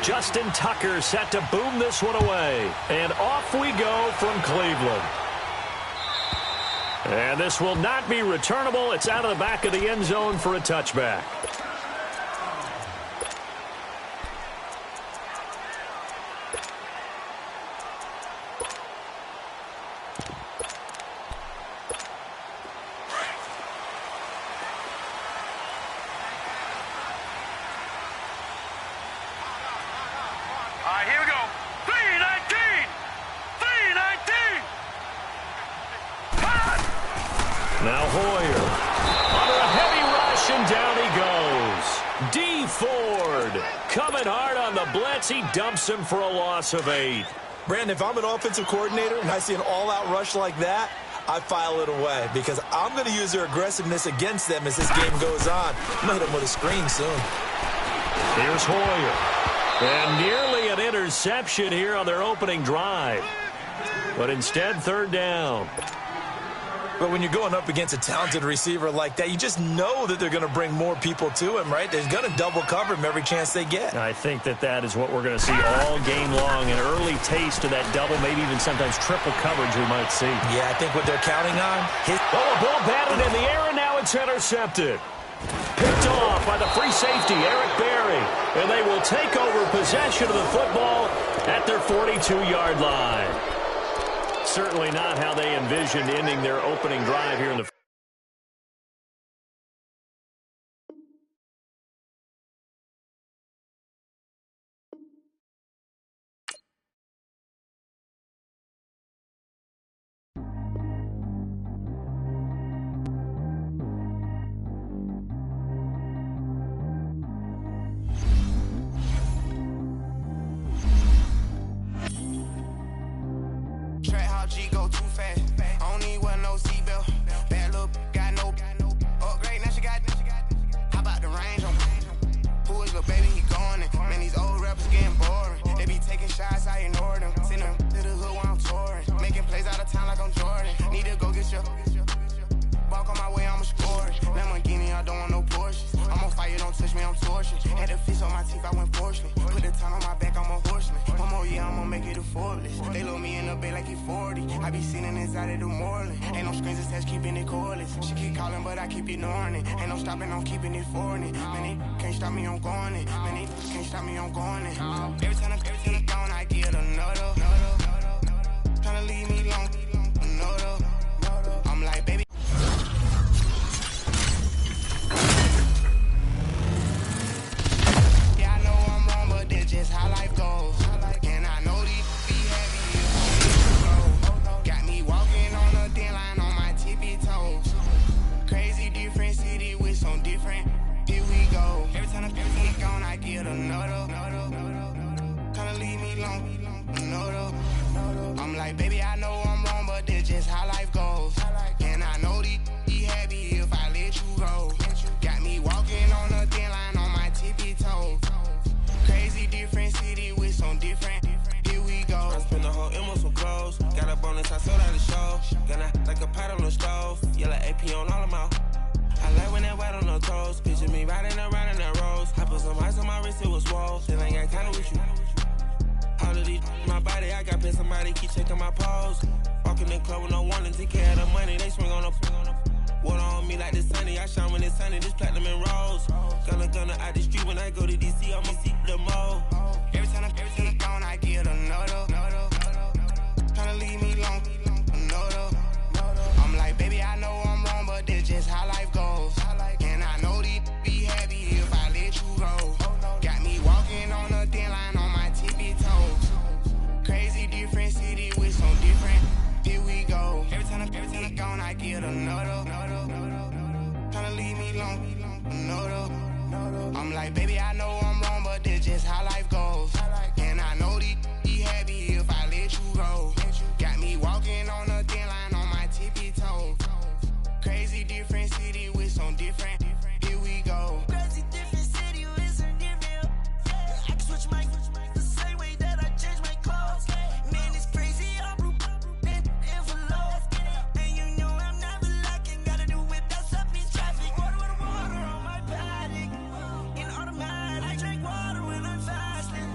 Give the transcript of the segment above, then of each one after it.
Justin Tucker set to boom this one away. And off we go from Cleveland. And this will not be returnable. It's out of the back of the end zone for a touchback. Now Hoyer, under a heavy rush, and down he goes. D. Ford, coming hard on the blitz. He dumps him for a loss of 8. Brandon, if I'm an offensive coordinator and I see an all-out rush like that, I file it away because I'm going to use their aggressiveness against them as this game goes on. I'm going to hit them with a screen soon. Here's Hoyer. And nearly an interception here on their opening drive. But instead, 3rd down. But when you're going up against a talented receiver like that, you just know that they're going to bring more people to him, right? They're going to double cover him every chance they get. I think that is what we're going to see all game long. An early taste of that double, maybe even sometimes triple coverage we might see. Yeah, I think what they're counting on. The ball batted in the air, and now it's intercepted. Picked off by the free safety, Eric Berry. And they will take over possession of the football at their 42-yard line. Certainly not how they envisioned ending their opening drive here in the G go too fast. I don't need one, no seatbelt. Bad look, got no upgrade. Now she got. How about the range on? Who is little baby? He going in. Man, these old rappers getting boring. They be taking shots, I ignore them. Send them to the hood while I'm touring. Making plays out of town like I'm Jordan. Need to go get your. Walk on my way, I'ma score it. Lamborghini, I don't want no Porsches. I'm on fire, don't touch me, I'm torching. Had the fish on my teeth, I went porcelain. Put the ton on my back, I'm a horseman. One more year, I'ma make it a Forbes. They load me in the bay like he 40. I be sitting inside of the Moreland. Ain't no screens attached, keeping it cordless. She keep calling, but I keep ignoring it. Ain't no stopping, I'm keeping it for it. Man, it can't stop me, I'm going it. Man, it can't stop me, I'm going it. Every time I gone, I get another. Tryna leave me long, another. I'm like, baby. Just how life goes, and I know these be heavy. Got me walking on the thin line on my tippy toes. Crazy different city with some different. Here we go. Every time I gone, I get another. Kinda leave me long, another. I'm like, baby, I know I'm wrong, but that's just how life goes. And I know these be happy if I let you go. Got me walking on the thin line on my tippy toes. Crazy different city with some different. Here we go. I spent the whole M on some clothes. Got a bonus, I sold out the show. Gonna like a pot on the stove. Yellow AP on all of my. I like when that white on the toes. Picture me riding around in that rose. I put some ice on my wrist, it was swole. Still ain't got time with you. All of these my body, I got paid somebody keep checking my pose. Walking in the club with no warning, take care of the money. They swing on the. Water on me like the sunny, I shine when it's sunny, this platinum and rose. Gonna out the street when I go to DC, I'ma see the mo. Every time I gone, I get another. Tryna leave me long, another. I'm like, baby, I know I'm wrong, but that's just how life goes. And I know these be happy if I let you go. Got me walking on a thin line on my tippy toes. Crazy different city with some different. Here we go. Every time I gone, I get another. Tryna leave me long, another. I'm like, baby, I know I'm wrong, but that's just how life goes. And I know these be happy if I let you go. Got me walking on a thin line on my tippy toes. Crazy different city with some different. Here we go. Crazy different city with some different. I can switch my the same way that I change my clothes. Man, it's crazy. I'm envelope. And you know I'm never lacking. Gotta do it, that's up in traffic. Water on my paddock. In automatic. I drink water when I'm fasting.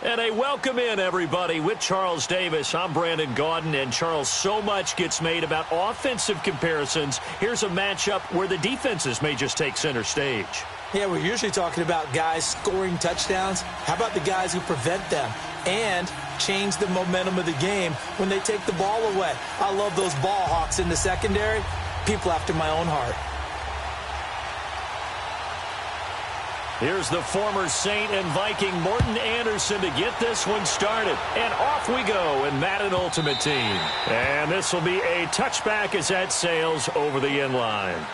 And a welcome in, everybody. With Charles Davis, I'm Brandon Gaudin. And, Charles, so much gets made about offensive comparisons. Here's a matchup where the defenses may just take center stage. Yeah, we're usually talking about guys scoring touchdowns. How about the guys who prevent them and change the momentum of the game when they take the ball away? I love those ball hawks in the secondary. People after my own heart. Here's the former Saint and Viking Morton Anderson to get this one started. And off we go in Madden Ultimate Team. And this will be a touchback as that sails over the end line.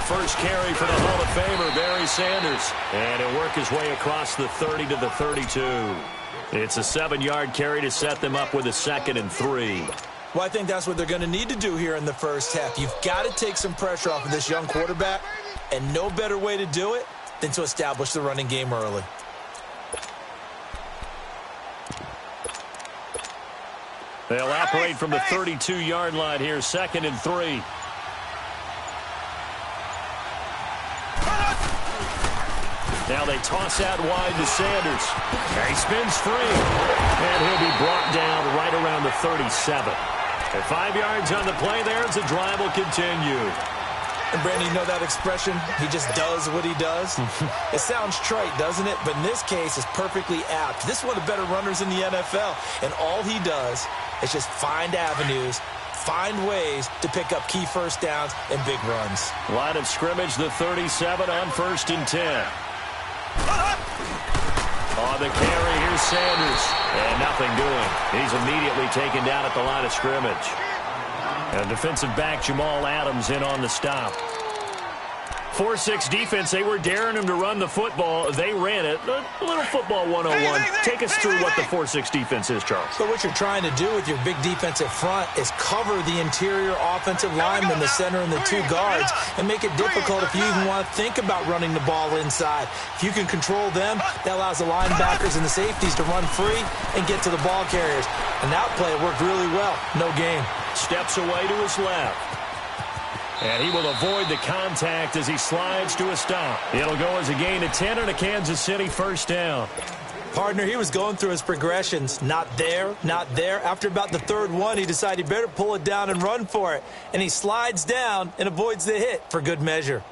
First carry for the Hall of Famer, Barry Sanders. And he'll work his way across the 30 to the 32. It's a 7-yard carry to set them up with a 2nd and 3. Well, I think that's what they're going to need to do here in the first half. You've got to take some pressure off of this young quarterback, and no better way to do it than to establish the running game early. They'll operate from the 32-yard line here, 2nd and 3. Now they toss out wide to Sanders. He spins free. And he'll be brought down right around the 37. At 5 yards on the play there, as the drive will continue. And, Brandon, you know that expression? He just does what he does? It sounds trite, doesn't it? But in this case, it's perfectly apt. This is one of the better runners in the NFL. And all he does is just find avenues, find ways to pick up key first downs and big runs. Line of scrimmage, the 37 on 1st and 10. On the carry, here's Sanders. And nothing doing. He's immediately taken down at the line of scrimmage. And defensive back Jamal Adams in on the stop. 4-6 defense, they were daring him to run the football. They ran it. A little football 101. Take us through what the 4-6 defense is, Charles. So what you're trying to do with your big defensive front is cover the interior offensive lineman, the center, and the 2 guards, and make it difficult if you even want to think about running the ball inside. If you can control them, that allows the linebackers and the safeties to run free and get to the ball carriers. And that play worked really well. No gain. Steps away to his left. And he will avoid the contact as he slides to a stop. It'll go as a gain of 10 and a Kansas City first down. Partner, he was going through his progressions. Not there, not there. After about the 3rd one, he decided he better pull it down and run for it. And he slides down and avoids the hit for good measure.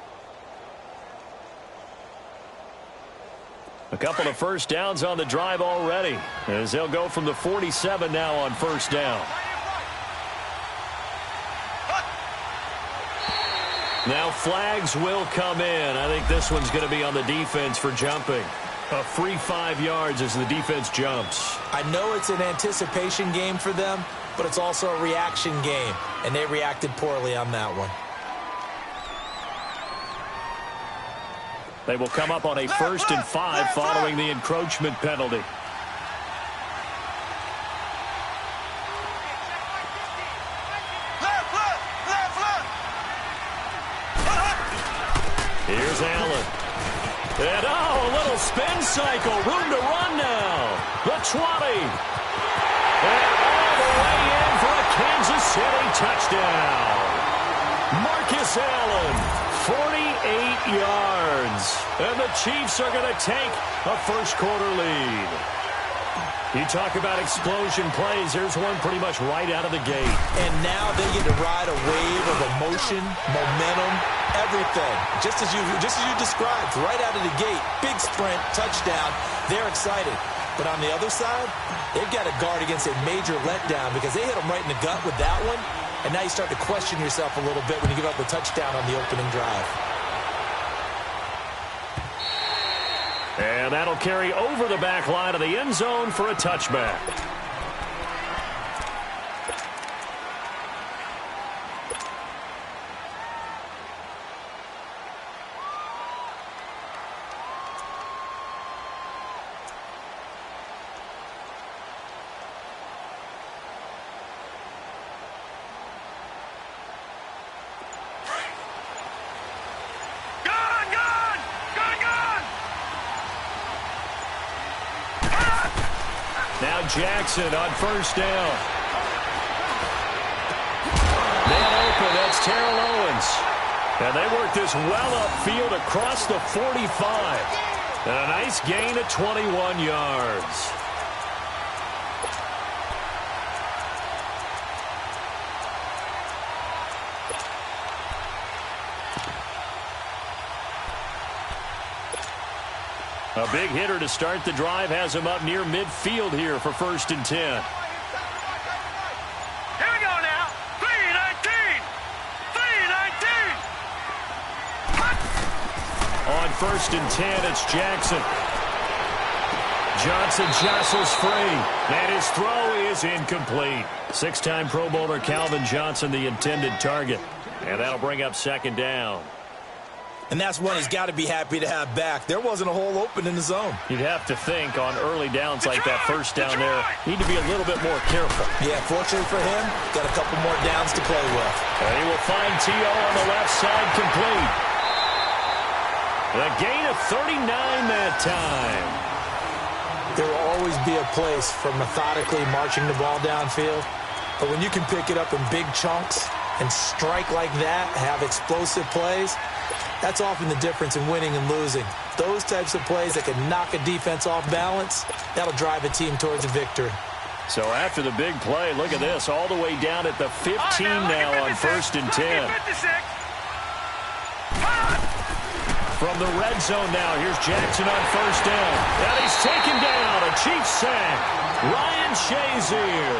A couple of first downs on the drive already, as they'll go from the 47 now on 1st down. Now flags will come in. I think this one's going to be on the defense for jumping. A free 5 yards as the defense jumps. I know it's an anticipation game for them, but it's also a reaction game, and they reacted poorly on that one. They will come up on a 1st and 5 following the encroachment penalty. Here's Allen. And, a little spin cycle. Room to run now. The 20. And all the way in for a Kansas City touchdown. Marcus Allen, 48 yards. And the Chiefs are going to take a first-quarter lead. You talk about explosion plays. There's one pretty much right out of the gate. And now they get to ride a wave of emotion, momentum, everything. Just as you described, right out of the gate, big sprint, touchdown. They're excited. But on the other side, they've got to guard against a major letdown because they hit them right in the gut with that one. And now you start to question yourself a little bit when you give up a touchdown on the opening drive. And that'll carry over the back line of the end zone for a touchback. Now Jackson on first down. Man open, that's Terrell Owens. And they work this well upfield across the 45. And a nice gain of 21 yards. A big hitter to start the drive has him up near midfield here for 1st and 10. Here we go now. 3-19. 3-19. On 1st and 10, it's Jackson. Johnson jostles free, and his throw is incomplete. 6-time Pro Bowler Calvin Johnson, the intended target. And that'll bring up 2nd down. And that's one he's got to be happy to have back. There wasn't a hole open in the zone. You'd have to think on early downs like that first down there, need to be a little bit more careful. Yeah, fortunately for him, got a couple more downs to play with. And he will find T.O. on the left side complete. A gain of 39 that time. There will always be a place for methodically marching the ball downfield. But when you can pick it up in big chunks and strike like that, have explosive plays, that's often the difference in winning and losing. Those types of plays that can knock a defense off balance, that'll drive a team towards a victory. So after the big play, look at this, all the way down at the 15 now on 1st and 10. From the red zone now, here's Jackson on 1st down. And he's taken down, a Chiefs sack. Ryan Shazier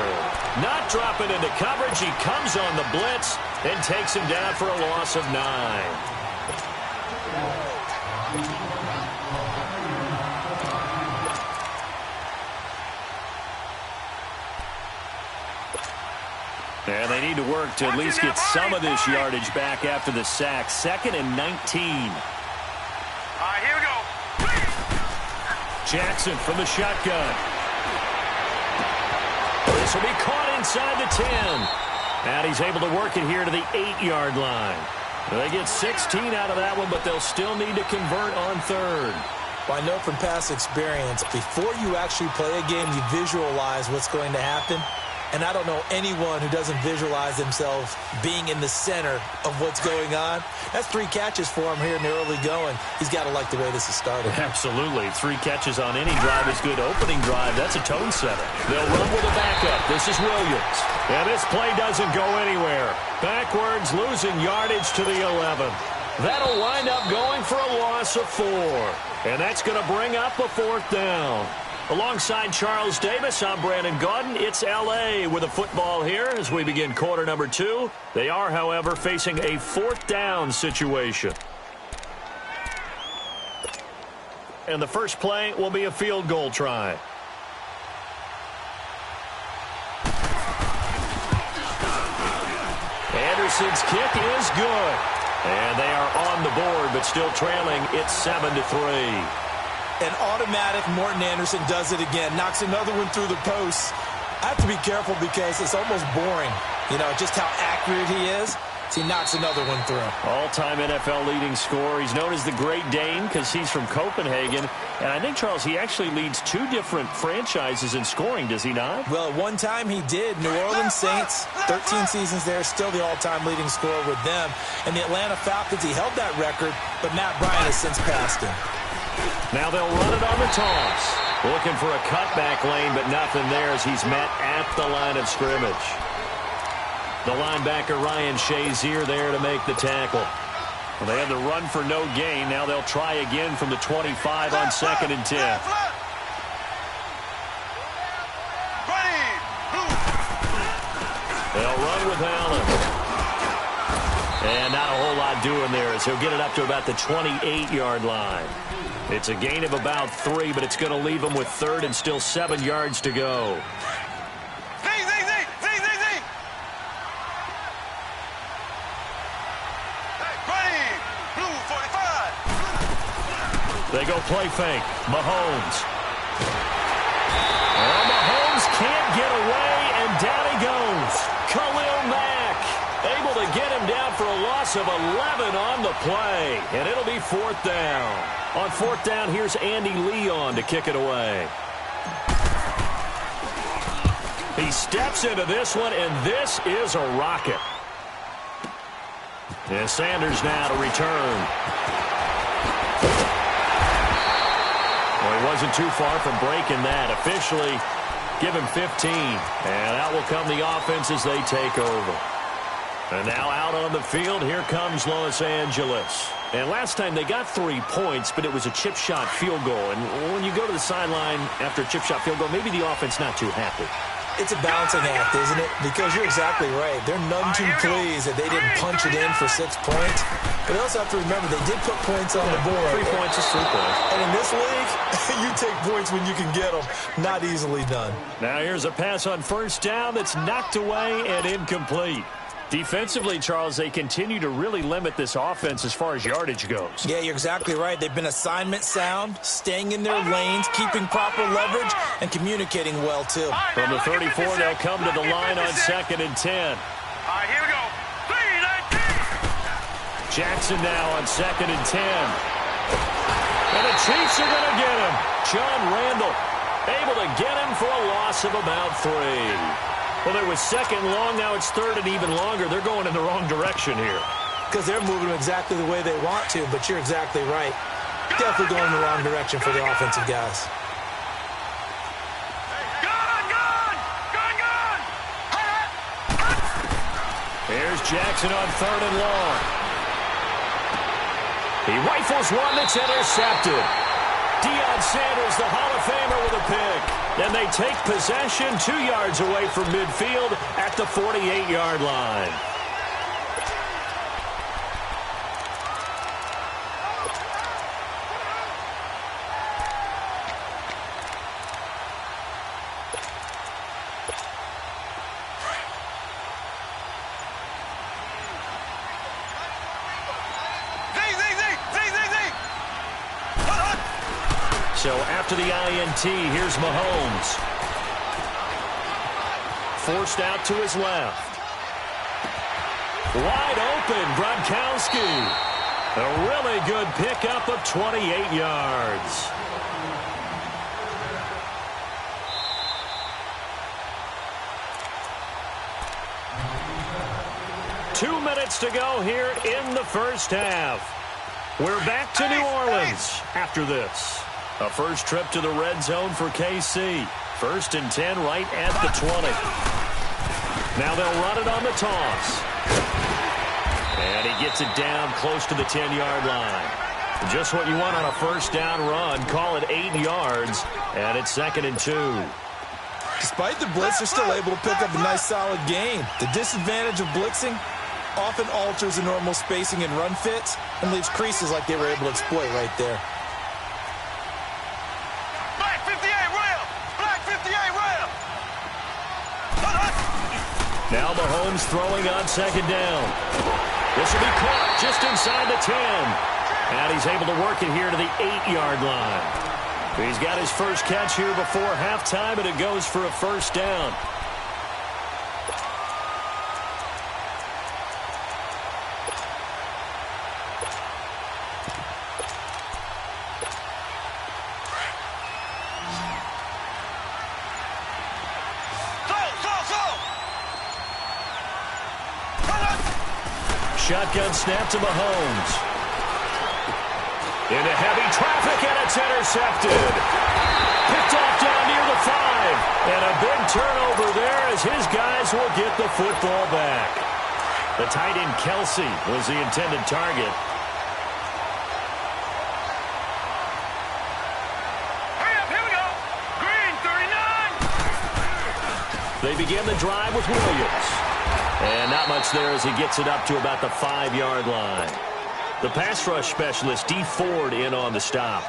not dropping into coverage. He comes on the blitz and takes him down for a loss of 9. And they need to work to at least get some of this yardage back after the sack. 2nd and 19. All right, here we go. Jackson from the shotgun. This will be caught inside the 10. And he's able to work it here to the 8-yard line. They get 16 out of that one, but they'll still need to convert on 3rd. Well, I know from past experience, before you actually play a game, you visualize what's going to happen. And I don't know anyone who doesn't visualize themselves being in the center of what's going on. That's 3 catches for him here in the early going. He's got to like the way this is started. Absolutely. 3 catches on any drive is good. Opening drive, that's a tone setter. They'll run with a backup. This is Williams. And this play doesn't go anywhere. Backwards, losing yardage to the 11. That'll wind up going for a loss of 4. And that's going to bring up a 4th down. Alongside Charles Davis, I'm Brandon Gaudin. It's L.A. with a football here as we begin quarter number 2. They are, however, facing a 4th down situation. And the first play will be a field goal try. Anderson's kick is good. And they are on the board, but still trailing. It's 7-3. And automatic, Morton Anderson does it again. Knocks another one through the post. I have to be careful because it's almost boring. You know, just how accurate he is. He knocks another one through. All-time NFL leading scorer. He's known as the Great Dane because he's from Copenhagen. And I think, Charles, he actually leads 2 different franchises in scoring, does he not? Well, at one time he did. New Orleans Saints, 13 seasons there, still the all-time leading scorer with them. And the Atlanta Falcons, he held that record, but Matt Bryant has since passed him. Now they'll run it on the toss. Looking for a cutback lane, but nothing there as he's met at the line of scrimmage. The linebacker, Ryan Shazier, there to make the tackle. Well, they had the run for no gain. Now they'll try again from the 25 on 2nd and 10. They'll run with Allen. And not a whole lot doing there as he'll get it up to about the 28-yard line. It's a gain of about 3, but it's going to leave him with 3rd and still 7 yards to go. They go play fake. Mahomes. Oh, Mahomes can't get away, and down he goes. Khalil Mack able to get him down for a loss of 11 on the play, and it'll be 4th down. On 4th down, here's Andy Leon to kick it away. He steps into this one, and this is a rocket. And Sanders now to return. Well, he wasn't too far from breaking that. Officially, give him 15. And out will come the offense as they take over. And now out on the field, here comes Los Angeles. And last time they got 3 points, but it was a chip shot field goal. And when you go to the sideline after a chip shot field goal, maybe the offense not too happy. It's a balancing act, isn't it? Because you're exactly right. They're none too pleased that they didn't punch it in for 6 points. But they also have to remember they did put points on the board. 3 points is 3 points. And in this league, you take points when you can get them. Not easily done. Now here's a pass on 1st down that's knocked away and incomplete. Defensively, Charles, they continue to really limit this offense as far as yardage goes. Yeah, you're exactly right. They've been assignment sound, staying in their lanes, keeping proper leverage, and communicating well, too. From the 34, they'll come to the line on 2nd and 10. All right, here we go. 3-19. Jackson now on 2nd and 10. And the Chiefs are going to get him. John Randall able to get him for a loss of about 3. Well, it was 2nd long. Now it's 3rd and even longer. They're going in the wrong direction here. Because they're moving exactly the way they want to, but you're exactly right. Definitely going in the wrong direction for the offensive guys. Here's Jackson on 3rd and long. He rifles one that's intercepted. Deion Sanders, the Hall of Famer, with a pick. And they take possession 2 yards away from midfield at the 48-yard line. So after the INT, here's Mahomes. Forced out to his left. Wide open, Gronkowski. A really good pickup of 28 yards. Two minutes to go here in the first half. We're back to New Orleans after this. A first trip to the red zone for KC. 1st and 10 right at the 20. Now they'll run it on the toss. And he gets it down close to the 10-yard line. Just what you want on a 1st down run. Call it 8 yards. And it's 2nd and 2. Despite the blitz, they're still able to pick up a nice solid gain. The disadvantage of blitzing often alters the normal spacing and run fits and leaves creases like they were able to exploit right there. Black 58 rail! Black 58 rail! Now Mahomes throwing on 2nd down. This will be caught just inside the 10. And he's able to work it here to the 8-yard line. He's got his first catch here before halftime, and it goes for a 1st down. Shotgun snap to Mahomes. Into heavy traffic, and it's intercepted. Picked off down near the 5. And a big turnover there as his guys will get the football back. The tight end Kelsey was the intended target. Hurry up, here we go. Green 39. They begin the drive with Williams. And not much there as he gets it up to about the 5-yard line. The pass rush specialist, D. Ford, in on the stop.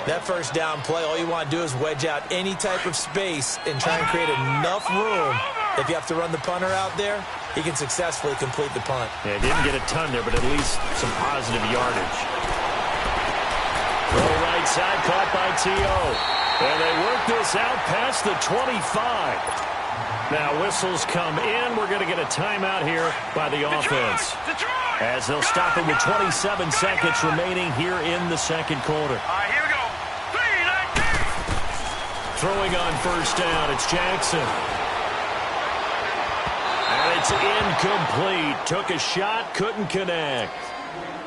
That first down play, all you want to do is wedge out any type of space and try and create enough room. If you have to run the punter out there, he can successfully complete the punt. Yeah, didn't get a ton there, but at least some positive yardage. Throw right side, caught by T.O. And they work this out past the 25. Now whistles come in. We're going to get a timeout here by the offense. As they'll stop it with 27 seconds remaining here in the second quarter. All right, here we go. 3, 19. Throwing on first down, it's Jackson. And it's incomplete. Took a shot, couldn't connect.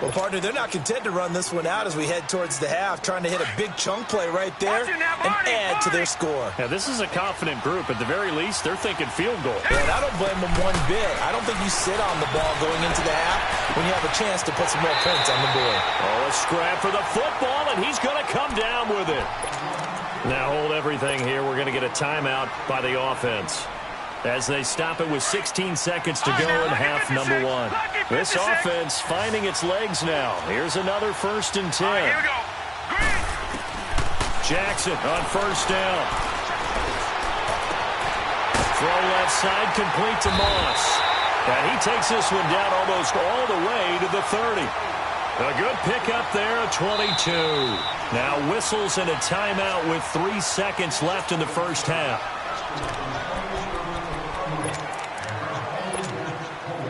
Well, partner, they're not content to run this one out as we head towards the half, trying to hit a big chunk play right there and add to their score. Now, this is a confident group. At the very least, they're thinking field goal. And I don't blame them one bit. I don't think you sit on the ball going into the half when you have a chance to put some more points on the board. Oh, a scrap for the football, and he's going to come down with it. Now, hold everything here. We're going to get a timeout by the offense as they stop it with 16 seconds to go in half number 1. This offense finding its legs now. Here's another 1st and 10. Here we go. Jackson on first down. Throw left side, complete to Moss. And he takes this one down almost all the way to the 30. A good pickup there, a 22. Now whistles and a timeout with 3 seconds left in the first half.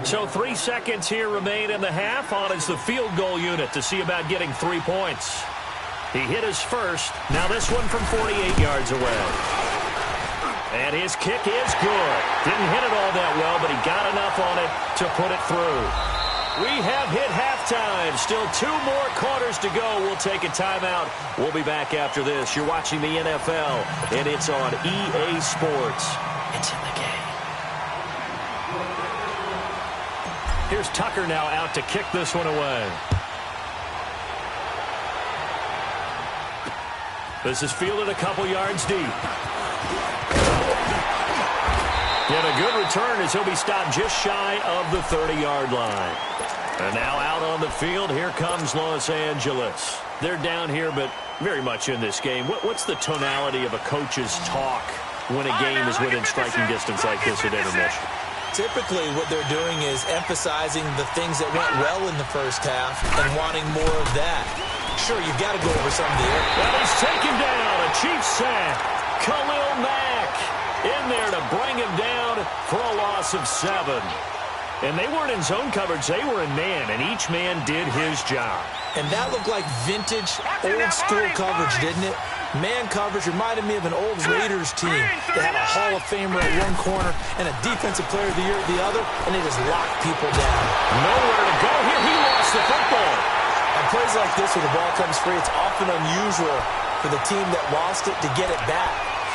So 3 seconds here remain in the half. On is the field goal unit to see about getting 3 points. He hit his first. Now this one from 48 yards away. And his kick is good. Didn't hit it all that well, but he got enough on it to put it through. We have hit halftime. Still 2 more quarters to go. We'll take a timeout. We'll be back after this. You're watching the NFL, and it's on EA Sports. It's in the game. Here's Tucker now out to kick this one away. This is fielded a couple yards deep. And a good return as he'll be stopped just shy of the 30-yard line. And now out on the field, here comes Los Angeles. They're down here, but very much in this game. What's the tonality of a coach's talk when a game is within striking distance like this at intermission? Typically, what they're doing is emphasizing the things that went well in the first half and wanting more of that. Sure, you've got to go over some of the air. Well, he's taken down. A Chiefs sack. Khalil Mack in there to bring him down for a loss of 7. And they weren't in zone coverage. They were in man, and each man did his job. And that looked like vintage, old-school coverage, didn't it? Man coverage reminded me of an old Raiders team that had a Hall of Famer at one corner and a Defensive Player of the Year at the other, and they just locked people down. Nowhere to go here. He lost the football. On plays like this where the ball comes free, it's often unusual for the team that lost it to get it back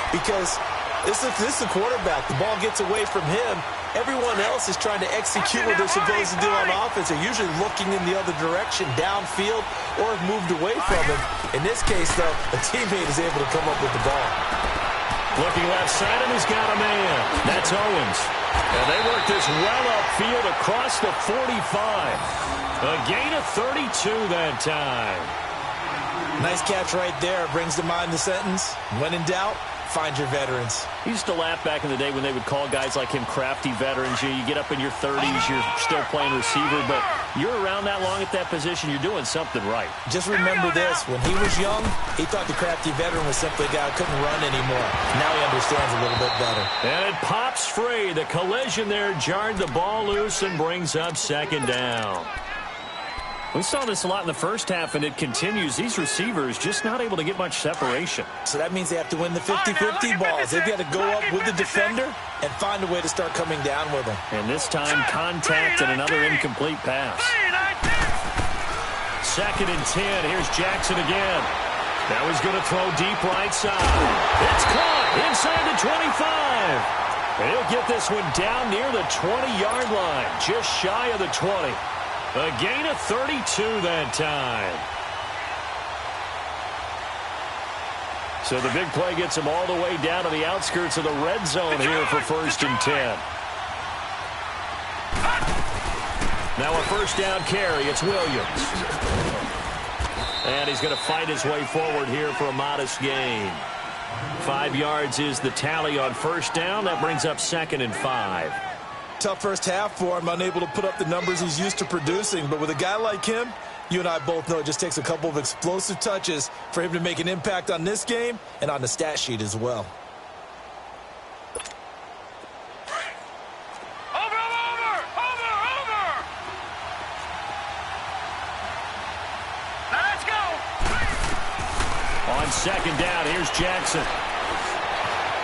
because this is the quarterback. The ball gets away from him. Everyone else is trying to execute what they're supposed to do on offense. They're usually looking in the other direction, downfield, or have moved away from him. In this case, though, a teammate is able to come up with the ball. Looking left side, and he's got a man. That's Owens. And they work this well upfield across the 45. A gain of 32 that time. Nice catch right there. Brings to mind the sentence, when in doubt, find your veterans. He used to laugh back in the day when they would call guys like him crafty veterans. You get up in your 30s, you're still playing receiver, but you're around that long at that position, you're doing something right. Just remember this, when he was young, he thought the crafty veteran was simply a guy who couldn't run anymore. Now he understands a little bit better. And it pops free. The collision there jarred the ball loose and brings up second down. We saw this a lot in the first half, and it continues. These receivers just not able to get much separation. So that means they have to win the 50-50 balls. They've got to go up with the defender and find a way to start coming down with them. And this time, contact and another incomplete pass. 2nd and 10. Here's Jackson again. Now he's going to throw deep right side. It's caught inside the 25. And he'll get this one down near the 20-yard line, just shy of the 20. A gain of 32 that time. So the big play gets him all the way down to the outskirts of the red zone here for 1st and 10. Now a first down carry. It's Williams. And he's going to fight his way forward here for a modest gain. 5 yards is the tally on first down. That brings up 2nd and 5. Tough first half for him, unable to put up the numbers he's used to producing. But with a guy like him, you and I both know it just takes a couple of explosive touches for him to make an impact on this game and on the stat sheet as well. On second down, here's Jackson.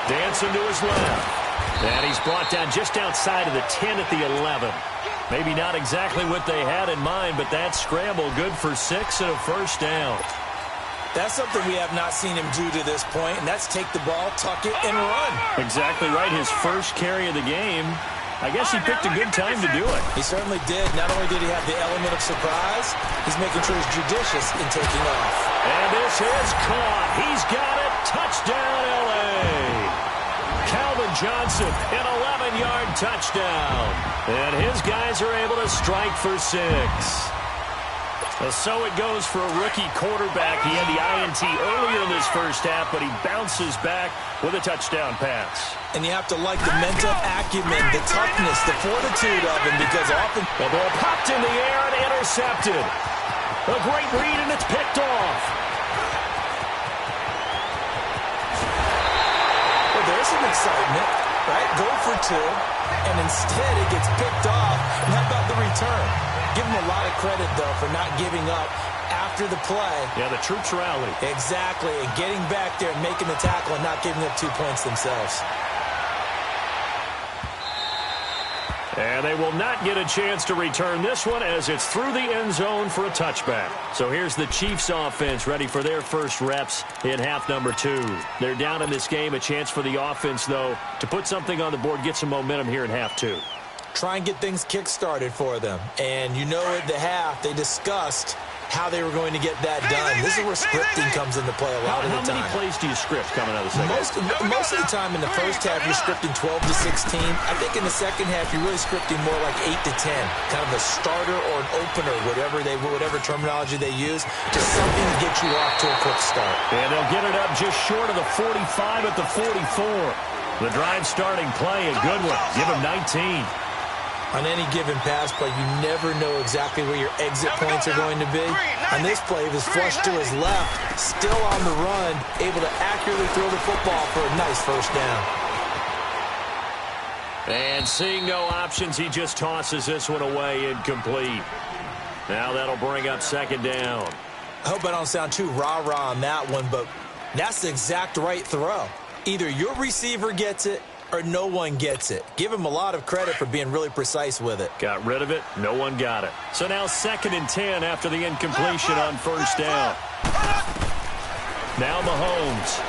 Dancing to his left. And he's brought down just outside of the 10 at the 11. Maybe not exactly what they had in mind, but that scramble good for 6 and a first down. That's something we have not seen him do to this point, and that's take the ball, tuck it, and run. Exactly right. His first carry of the game. I guess he picked a good time to do it. He certainly did. Not only did he have the element of surprise, he's making sure he's judicious in taking off. And this is caught. He's got it. Touchdown, L.A. Calvin Johnson, an 11-yard touchdown. And his guys are able to strike for 6. So it goes for a rookie quarterback. He had the INT earlier in this first half, but he bounces back with a touchdown pass. And you have to like the mental acumen, the toughness, the fortitude of him, because often the ball popped in the air and intercepted. A great read, and it's picked off. Well, there's some excitement, right? Go for 2, and instead it gets picked off. And how about the return? Give him a lot of credit, though, for not giving up after the play. Yeah, the troops rallied. Exactly, and getting back there and making the tackle and not giving up 2 points themselves. And they will not get a chance to return this one as it's through the end zone for a touchback. So here's the Chiefs offense ready for their first reps in half number 2. They're down in this game. A chance for the offense, though, to put something on the board, get some momentum here in half 2. Try and get things kick-started for them. And you know at the half, they discussed how they were going to get that done. This is where scripting comes into play a lot of the time. How many plays do you script coming out of the second half? Most of the time in the first half, you're scripting 12 to 16. I think in the second half, you're really scripting more like 8 to 10. Kind of a starter or an opener, whatever terminology they use, just something to get you off to a quick start. And they'll get it up just short of the 45 at the 44. The drive starting play, a good one. Give him 19. On any given pass play, you never know exactly where your exit points are going to be. On this play, he was flushed to his left, still on the run, able to accurately throw the football for a nice first down. And seeing no options, he just tosses this one away, incomplete. Now that'll bring up second down. I hope I don't sound too rah-rah on that one, but that's the exact right throw. Either your receiver gets it, or no one gets it. Give him a lot of credit for being really precise with it. Got rid of it. No one got it. So now 2nd and 10 after the incompletion on first down. Now Mahomes.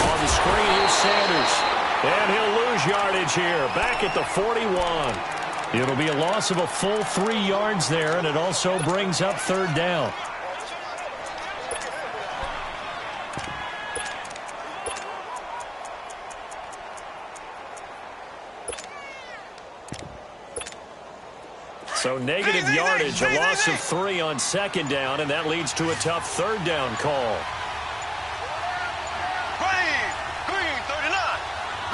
On the screen, here's Sanders. And he'll lose yardage here. Back at the 41. It'll be a loss of a full 3 yards there, and it also brings up 3rd down. So negative yardage, a loss of 3 on 2nd down, and that leads to a tough 3rd down call. Green, 39.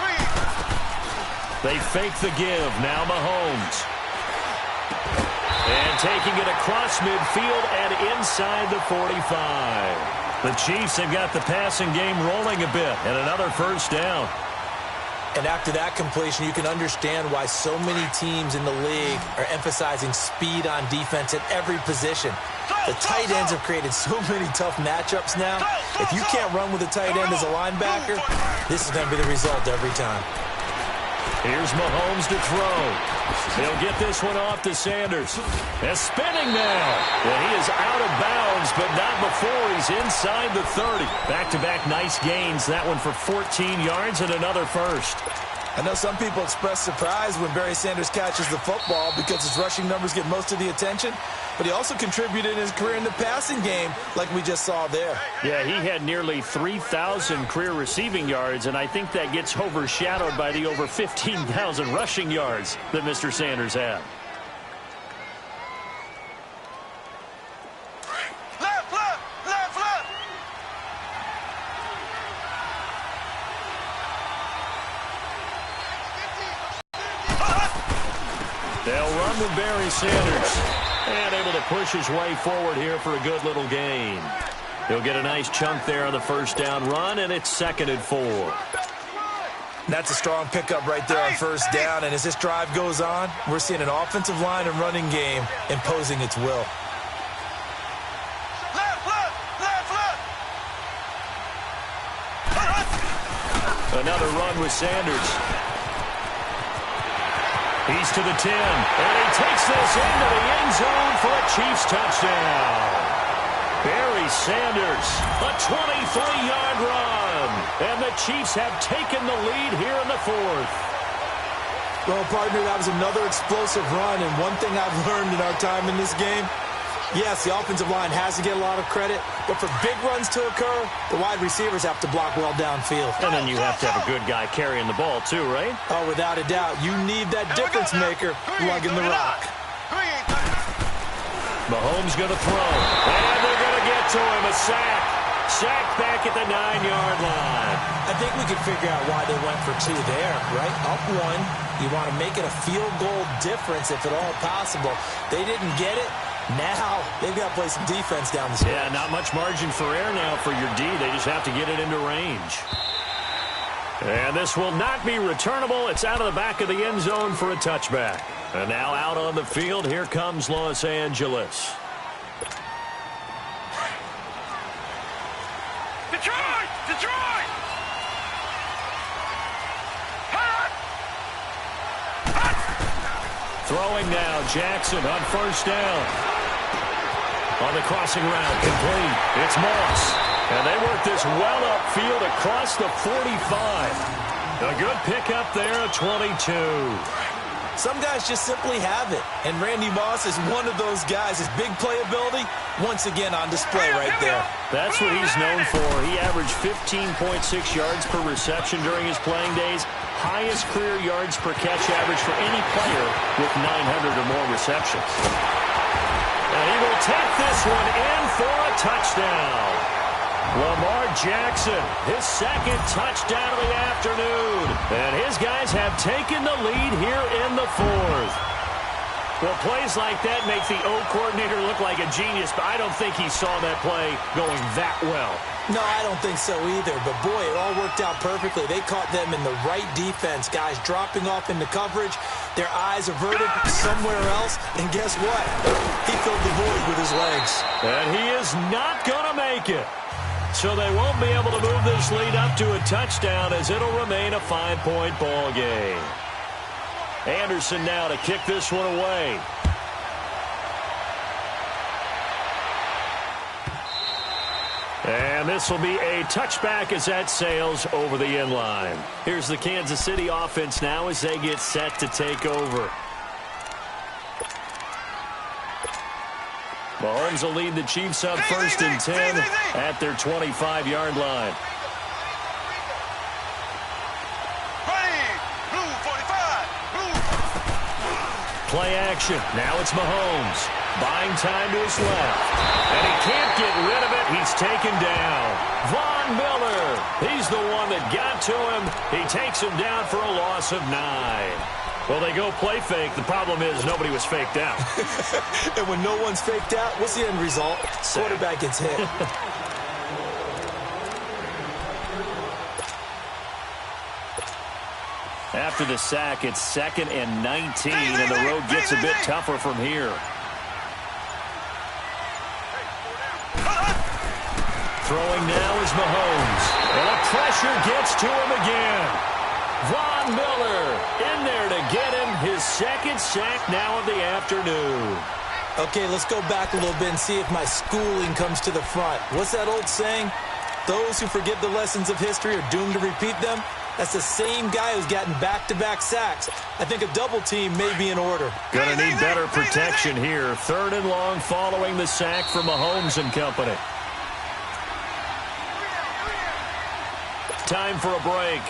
Green. They fake the give. Now Mahomes. And taking it across midfield and inside the 45. The Chiefs have got the passing game rolling a bit, and another first down. And after that completion, you can understand why so many teams in the league are emphasizing speed on defense at every position. The tight ends have created so many tough matchups now. If you can't run with a tight end as a linebacker, this is going to be the result every time. Here's Mahomes to throw. He'll get this one off to Sanders. And spinning now. And he is out of bounds, but not before he's inside the 30. Back-to-back nice gains. That one for 14 yards and another first. I know some people express surprise when Barry Sanders catches the football because his rushing numbers get most of the attention, but he also contributed in his career in the passing game like we just saw there. Yeah, he had nearly 3,000 career receiving yards, and I think that gets overshadowed by the over 15,000 rushing yards that Mr. Sanders had. run with Barry Sanders. And able to push his way forward here for a good little gain. He'll get a nice chunk there on the first down run, and it's 2nd and 4. That's a strong pickup right there on first down, and as this drive goes on, we're seeing an offensive line and running game imposing its will. Another run with Sanders. He's to the 10, and he takes this into the end zone for a Chiefs touchdown. Barry Sanders, a 23-yard run, and the Chiefs have taken the lead here in the 4th. Well, partner, that was another explosive run, and one thing I've learned in our time in this game, yes, the offensive line has to get a lot of credit, but for big runs to occur, the wide receivers have to block well downfield. And then you have to have a good guy carrying the ball too, right? Oh, without a doubt. You need that difference maker lugging the rock. Mahomes going to throw, and they're going to get to him. A sack. Sack back at the 9-yard line. I think we can figure out why they went for 2 there, right? Up 1. You want to make it a field goal difference if at all possible. They didn't get it. Now they've got to play some defense down the stretch. Yeah, not much margin for error now for your D. They just have to get it into range. And this will not be returnable. It's out of the back of the end zone for a touchback. And now out on the field, here comes Los Angeles. Detroit! Detroit! Throwing now, Jackson on first down. On the crossing route, complete. It's Moss. And they work this well upfield across the 45. A good pickup there at 22. Some guys just simply have it. And Randy Moss is one of those guys. His big playability, once again on display right there. That's what he's known for. He averaged 15.6 yards per reception during his playing days. Highest career yards per catch average for any player with 900 or more receptions. And he will take this one in for a touchdown. Lamar Jackson, his 2nd touchdown of the afternoon. And his guys have taken the lead here in the 4th. Well, plays like that make the O coordinator look like a genius, but I don't think he saw that play going that well. No, I don't think so either. But, boy, it all worked out perfectly. They caught them in the right defense. Guys dropping off into coverage, their eyes averted somewhere else. And guess what? He filled the void with his legs. And he is not going to make it. So they won't be able to move this lead up to a touchdown as it'll remain a 5-point ball game. Anderson now to kick this one away. And this will be a touchback as that sails over the end line. Here's the Kansas City offense now as they get set to take over. Mahomes will lead the Chiefs up 1st and 10 at their 25-yard line. Play action. Now it's Mahomes. Buying time to his left. And he can't get rid of it. He's taken down. Von Miller. He's the one that got to him. He takes him down for a loss of 9. Well, they go play fake. The problem is nobody was faked out. And when no one's faked out, what's the end result? Quarterback gets hit. After the sack, it's 2nd and 19, and the road gets a bit tougher from here. Throwing now is Mahomes. And the pressure gets to him again. Von Miller in there to get him his 2nd sack now of the afternoon. Okay, let's go back a little bit and see if my schooling comes to the front. What's that old saying? Those who forget the lessons of history are doomed to repeat them. That's the same guy who's gotten back-to-back sacks. I think a double team may be in order. Gonna need better protection here. 3rd and long following the sack from Mahomes and company. Time for a break.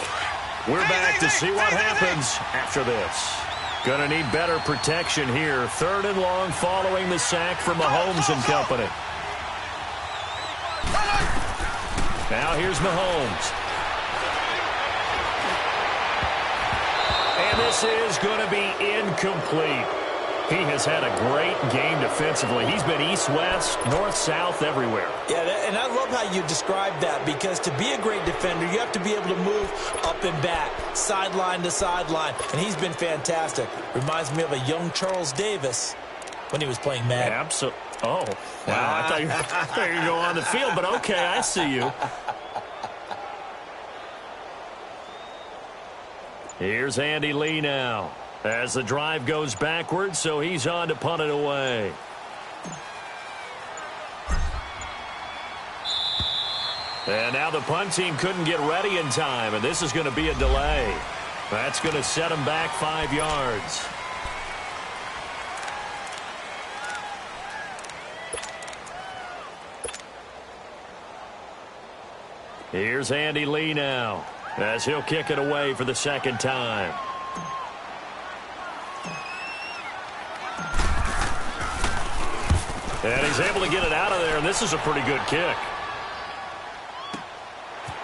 We're back to see what happens after this. Gonna need better protection here. 3rd and long following the sack from Mahomes and company. Now here's Mahomes. And this is going to be incomplete. He has had a great game defensively. He's been east-west, north-south, everywhere. Yeah, and I love how you describe that, because to be a great defender, you have to be able to move up and back, sideline to sideline, and he's been fantastic. Reminds me of a young Charles Davis when he was playing Madden. Absolutely. Oh, wow. I thought you were going to go on the field, but okay, I see you. Here's Andy Lee now as the drive goes backwards, so he's on to punt it away. And now the punt team couldn't get ready in time, and this is going to be a delay. That's going to set them back 5 yards. Here's Andy Lee now as he'll kick it away for the second time. And he's able to get it out of there, and this is a pretty good kick.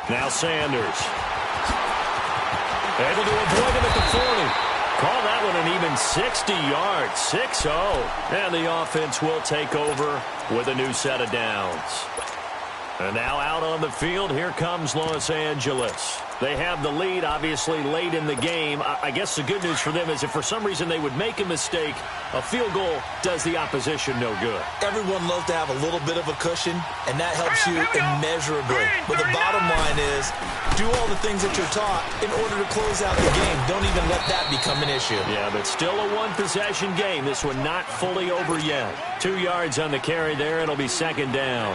Now Sanders. Able to avoid him at the 40. Call that one an even 60 yards, 6-0. And the offense will take over with a new set of downs. And now out on the field, here comes Los Angeles. They have the lead, obviously, late in the game. I guess the good news for them is if for some reason they would make a mistake, a field goal does the opposition no good. Everyone loves to have a little bit of a cushion, and that helps you immeasurably. But the bottom line is, do all the things that you're taught in order to close out the game. Don't even let that become an issue. Yeah, but still a one-possession game. This one not fully over yet. 2 yards on the carry there. It'll be second down.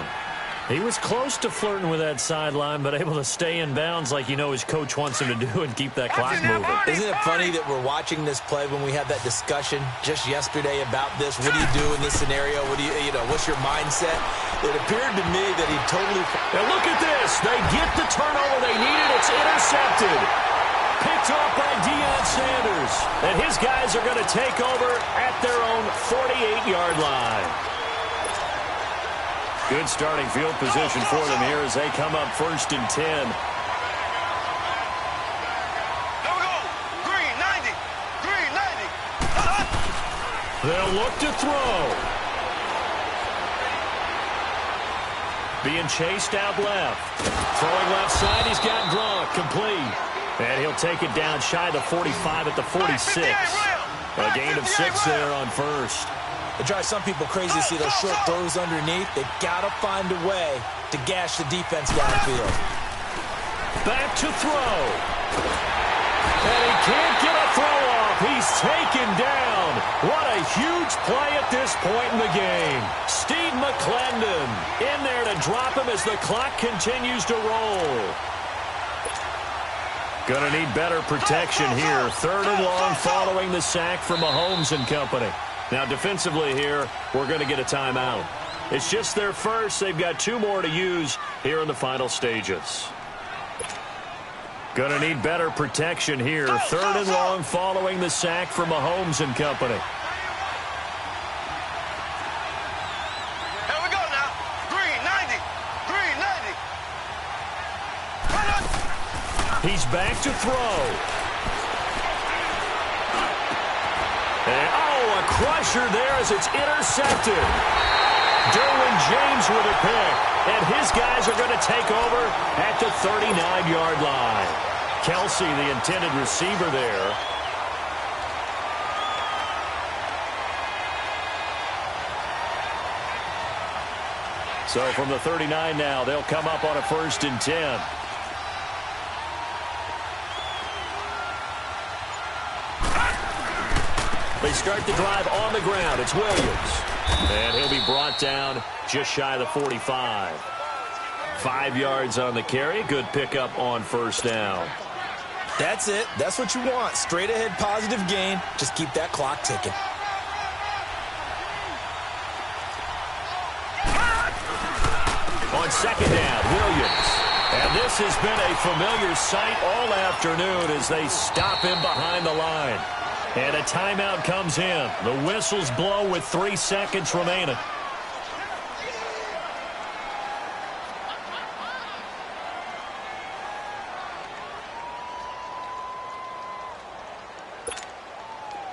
He was close to flirting with that sideline, but able to stay in bounds like his coach wants him to do and keep that clock moving. Isn't it funny that we're watching this play when we had that discussion just yesterday about this? What do you do in this scenario? What do what's your mindset? It appeared to me that he totally... Now look at this. They get the turnover they needed. It's intercepted. Picked off by Deion Sanders. And his guys are going to take over at their own 48-yard line. Good starting field position for them here as they come up 1st and 10. There we go. Green 90. Green 90. They'll look to throw. Being chased out left. Throwing left side, he's got Gronk complete. And he'll take it down shy of the 45 at the 46. A gain of 6 there on first. It drives some people crazy to see those short throws underneath. They've got to find a way to gash the defense downfield. Back to throw. And he can't get a throw off. He's taken down. What a huge play at this point in the game. Steve McClendon in there to drop him as the clock continues to roll. Going to need better protection here. 3rd and long following the sack from Mahomes and company. Now, defensively here, we're going to get a timeout. It's just their first. They've got 2 more to use here in the final stages. Going to need better protection here. 3rd and long following the sack from Mahomes and company. Here we go now. Green 90. Green 90. He's back to throw. A crusher there as it's intercepted. Derwin James with a pick. And his guys are going to take over at the 39-yard line. Kelsey, the intended receiver there. So from the 39 now, they'll come up on a 1st and 10. They start the drive on the ground. It's Williams. And he'll be brought down just shy of the 45. 5 yards on the carry. Good pickup on 1st down. That's it. That's what you want. Straight ahead positive gain. Just keep that clock ticking. On 2nd down, Williams. And this has been a familiar sight all afternoon as they stop him behind the line. And a timeout comes in. The whistles blow with 3 seconds remaining.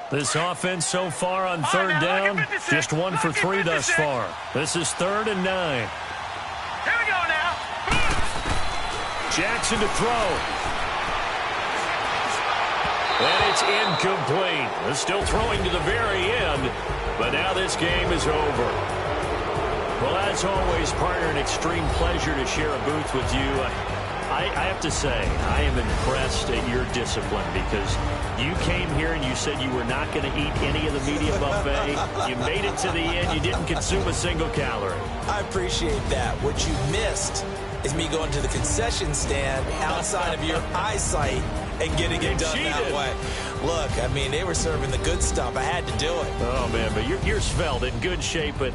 This offense so far on third down, just 1 for 3 thus far. This is 3rd and 9. Here we go now. Jackson to throw. And it's incomplete. They're still throwing to the very end, but now this game is over. Well, as always, partner, an extreme pleasure to share a booth with you. I have to say, I am impressed at your discipline because you came here and you said you were not going to eat any of the media buffet. You made it to the end. You didn't consume a single calorie. I appreciate that. What you missed is me going to the concession stand outside of your eyesight and getting it done that way. Look, I mean, they were serving the good stuff. I had to do it. Oh, man, but you're svelte, in good shape, but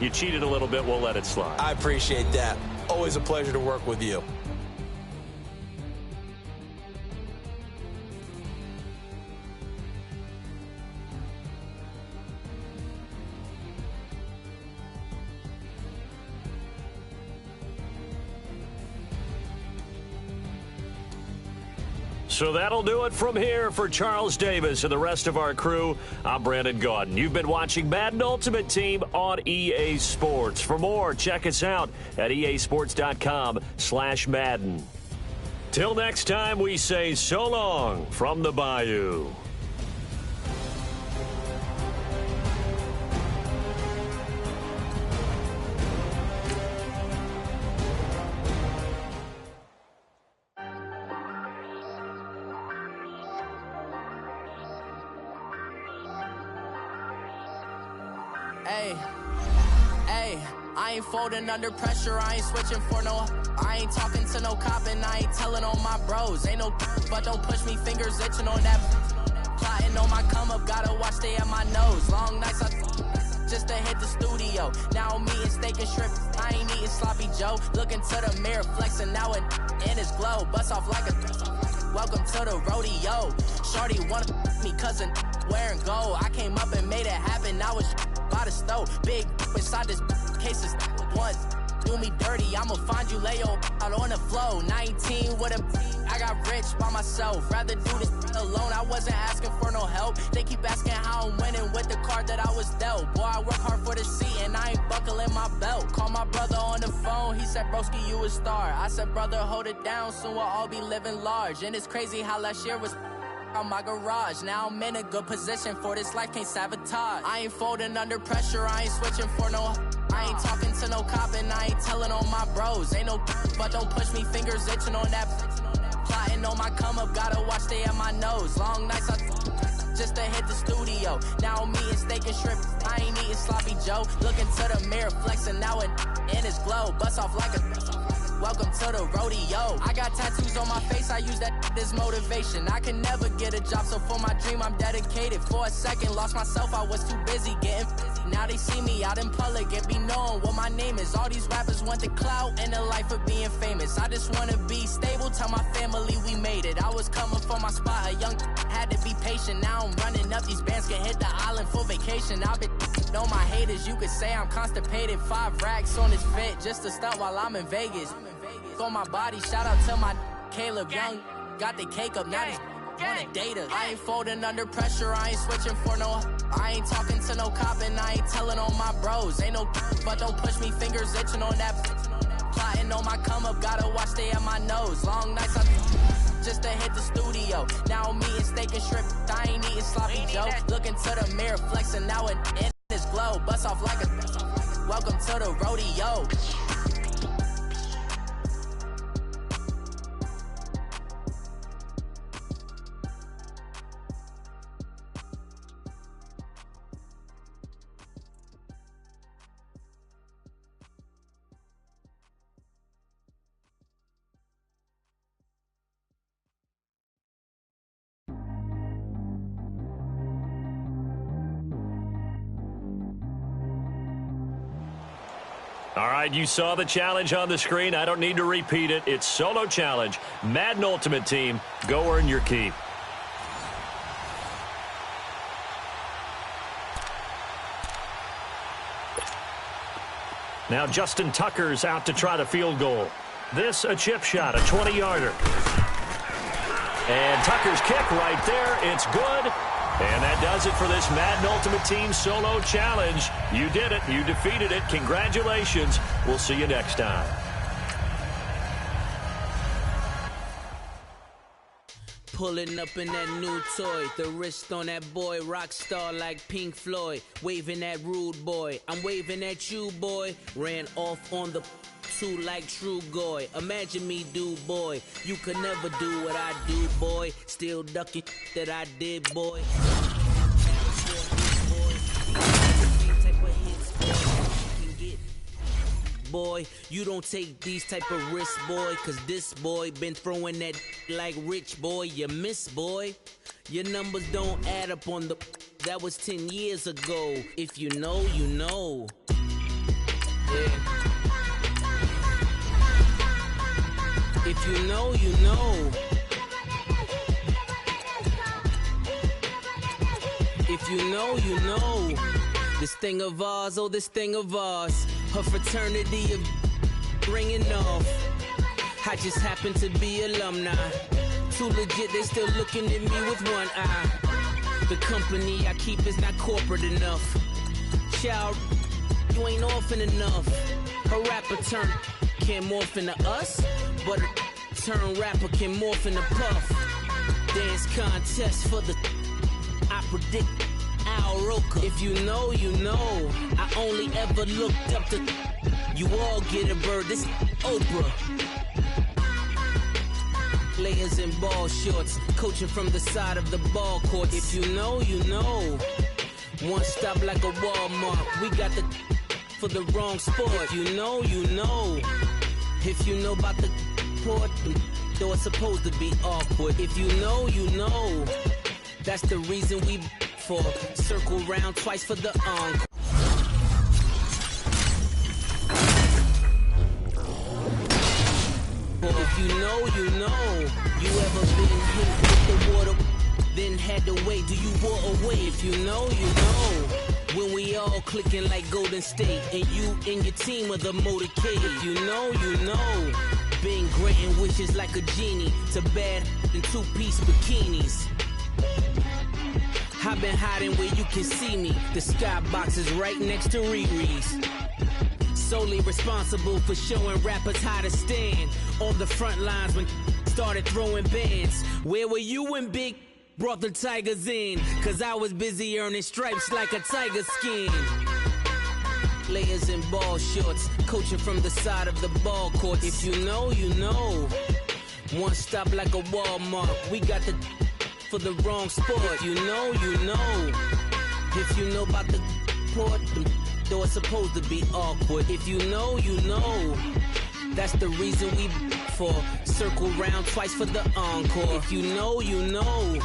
you cheated a little bit. We'll let it slide. I appreciate that. Always a pleasure to work with you. So that'll do it from here for Charles Davis and the rest of our crew. I'm Brandon Gaudin. You've been watching Madden Ultimate Team on EA Sports. For more, check us out at easports.com/Madden. Till next time, we say so long from the Bayou. I ain't folding under pressure, I ain't switching for no. I ain't talking to no cop and I ain't telling on my bros. Ain't no but don't push me, fingers itching on that. Plotting on my come up, gotta watch stay at my nose. Long nights just to hit the studio. Now I'm eating steak and shrimp, I ain't eating sloppy Joe. Looking to the mirror, flexing now and in his glow. Bust off like a welcome to the rodeo. Shorty wanna me cousin wearing gold. I came up and made it happen, now it's by the stove. Big inside this cases once do me dirty, I'ma find you lay out on the flow. 19 with a I got rich by myself, rather do this alone. I wasn't asking for no help, they keep asking how I'm winning with the card that I was dealt. Boy, I work hard for the seat and I ain't buckling my belt. Call my brother on the phone, he said broski you a star. I said brother hold it down, soon we'll all be living large. And it's crazy how last year was on my garage. Now I'm in a good position for this life, can't sabotage. I ain't folding under pressure, I ain't switching for no. I ain't talking to no cop and I ain't telling on my bros. Ain't no but don't push me, fingers itching on that. Plotting on my come up, gotta watch stay at my nose. Long nights just to hit the studio. Now I'm eating steak and shrimp, I ain't eating sloppy Joe. Looking to the mirror, flexing now and in his glow. Bust off like a welcome to the rodeo. I got tattoos on my face, I use that as motivation. I can never get a job, so for my dream I'm dedicated. For a second, lost myself, I was too busy getting now they see me out in public and be known what my name is. All these rappers want the clout and the life of being famous. I just wanna be stable, tell my family we made it. I was coming for my spot, a young had to be patient. Now I'm running up, these bands can hit the island for vacation. I've been know my haters, you could say I'm constipated. 5 racks on his fit, just to stunt while I'm in Vegas. On my body, shout out to my Caleb Young. Got the cake up, now he's on a data. I ain't folding under pressure, I ain't switching for no. I ain't talking to no cop and I ain't telling on my bros. Ain't no but don't push me, fingers itching on that. Plotting on my come up, gotta watch stay at my nose. Long nights just to hit the studio. Now I'm eating steak and shrimp, I ain't eating sloppy Joe. Looking to the mirror, flexing now and in his glow. Bust off like a welcome to the rodeo. All right, you saw the challenge on the screen. I don't need to repeat it. It's solo challenge. Madden Ultimate Team, go earn your keep. Now Justin Tucker's out to try the field goal. This a chip shot, a 20-yarder. And Tucker's kick right there. It's good. And that does it for this Madden Ultimate Team Solo Challenge. You did it. You defeated it. Congratulations. We'll see you next time. Pulling up in that new toy, the wrist on that boy, rock star like Pink Floyd, waving at rude boy, I'm waving at you boy, ran off on the two like true goy, imagine me do boy, you could never do what I do boy, still ducking that I did boy. Boy, you don't take these type of risks, boy, cause this boy been throwing that like rich boy, you miss, boy. Your numbers don't add up on the, that was 10 years ago. If you know, you know. Yeah. If you know, you know. If you know, you know. This thing of ours, oh, this thing of ours. Her fraternity of ringing off. I just happen to be alumni. Too legit, they still looking at me with one eye. The company I keep is not corporate enough. Child, you ain't orphan enough. A rapper turn can't morph into us, but a turn rapper can morph into Puff. Dance contest for the, I predict Al Roker. If you know, you know. I only ever looked up to, you all get a bird, this Oprah. Players in ball shorts, coaching from the side of the ball court. If you know, you know. One stop like a Walmart, we got the for the wrong sport. If you know, you know. If you know about the port, though it's supposed to be awkward. If you know, you know. That's the reason we for circle round twice for the encore. If you know, you know. You ever been hit with the water, then had to wait? Do you walk away? If you know, you know. When we all clicking like Golden State, and you and your team are the motorcade. If you know, you know. Been granting wishes like a genie to bad in two-piece bikinis. I've been hiding where you can see me. The skybox is right next to Riri's. Solely responsible for showing rappers how to stand on the front lines when started throwing bands. Where were you when Big brought the Tigers in? Cause I was busy earning stripes like a tiger skin. Players in ball shorts, coaching from the side of the ball court. If you know, you know. One stop like a Walmart, we got the for the wrong sport. You know, you know. If you know about the port, though it's supposed to be awkward. If you know, you know. That's the reason we for circle round twice for the encore. If you know, you know.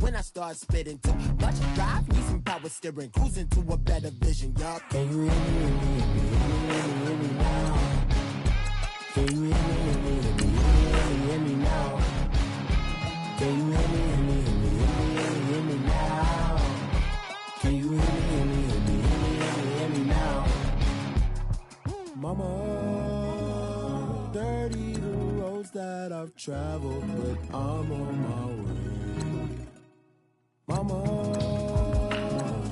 when I start spitting. Too much drive, need some power steering, cruising to a better vision, y'all. Can you hear me, hear me, hear me now? Can you hear me, hear me, hear me, hear me now? Can you hear me, hear me, hear me, hear me now? Can you hear me, hear me, hear me, hear me now? Mama, dirty the roads that I've traveled, but I'm on my way. Mama,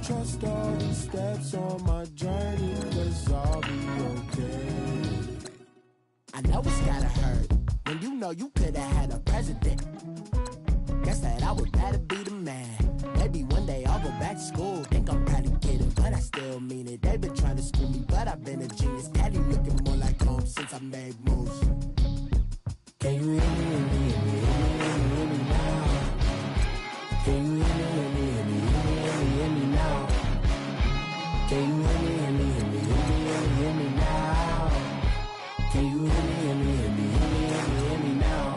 trust all the steps on my journey, 'cause I'll be okay. I know it's gotta hurt when you know you could've had a president. Guess that I would rather be the man. Maybe one day I'll go back to school. Think I'm probably kidding, but I still mean it. They've been trying to school me, but I've been a genius. Daddy looking more like home since I made moves. Can you hear me, hear me, hear me, hear me now? Can you hear me, hear me, hear me, hear me now? Can you hear me, hear me, hear me, hear me now? Can you hear me, hear me, hear me, hear me now?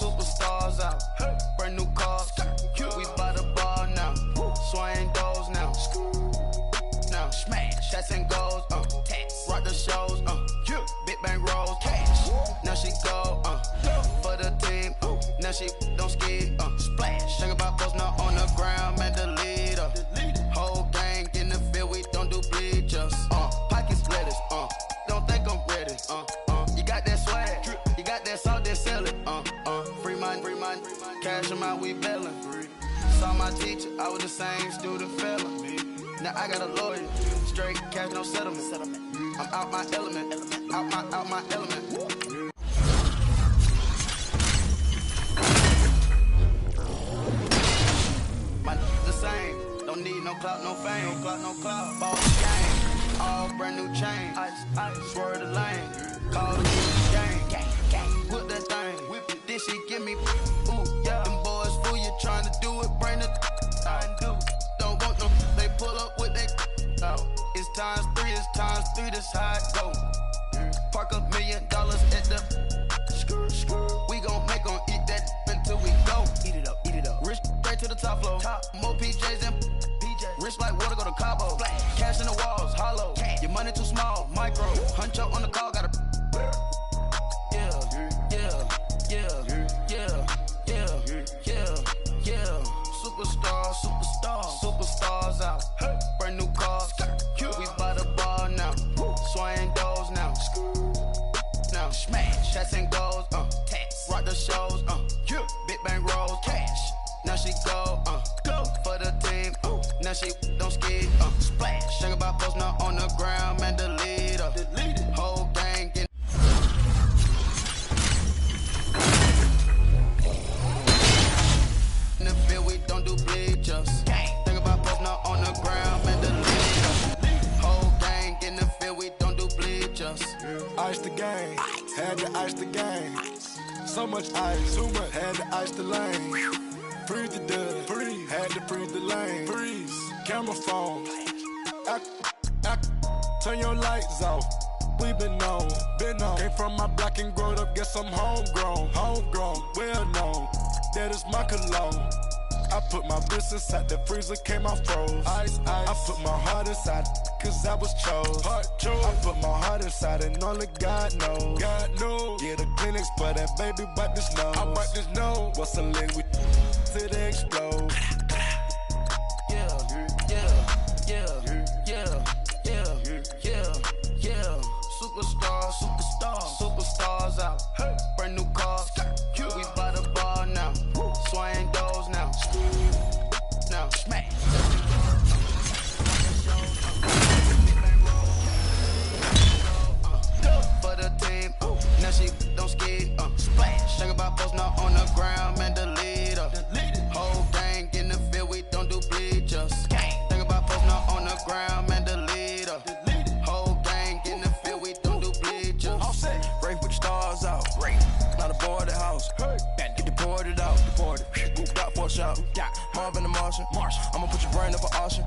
Superstars out. Brand new cars. We buy the bar now. Swing doors now. Now smash. Shots and goals. Rock the shows. Big bang rolls. Cash. Now she go. For the team. Now she don't ski. Splash. Think about post now on the ground. Man, the leader. Whole gang in the field. We don't do bleachers. Pockets lettuce. Don't think I'm ready. You got that swag. You got that salt, that sell it. Free mind. Cash them out, we bailin'. Saw my teacher, I was the same student fella. Now I got a lawyer. Straight cash, no settlement. I'm out my element. Out my element. My the same. Don't need no clout, no fame. No clout. Ball game. All brand new chain. Ice. Swerve the lane. Call the gang. Whip that thing. Whip it. This shit give me. Ooh, yeah. Them boys fool you trying to do it. Bring the. I do. Don't want no. They pull up with they. Oh. It's times 3. That's how it go. Park $1 million at the. We gon' make 'em eat that until we go. Eat it up. Rich straight to the top floor. More PJs and PJs. Rich like water, go to Cabo. Cash in the walls, hollow. Your money too small, micro. Hunch up on the call, gotta. Superstars out. Brand new cars. We buy the bar now. Swing doors now. Now smash. Shots and goals. Rock the shows. Big bang rolls. Cash. Now she go. For the team. Now she don't ski. Splash. Think about post now on the ground. Man, the leader. Whole gang getting. In the field, we don't do bleachers. Think about post now on the ground. Man, the leader. Whole gang in the field, we don't do bleachers. Ice the game. Had to ice the game. So much ice. Too much. Had to ice the lane. Freeze the dud. Freeze. Had to freeze the lane. Freeze. Camera phone. Turn your lights off. We been on. Came from my block and growed up. Guess I'm homegrown. Well known. That is my cologne. I put my wrist inside the freezer, came out froze. Ice. I put my heart inside, cause I was chose. I put my heart inside and only God knows. Yeah, the clinics, but that baby wipe this nose. I wipe this nose. What's a link with till they explode? Superstars out. Brand new car. your brain up an auction.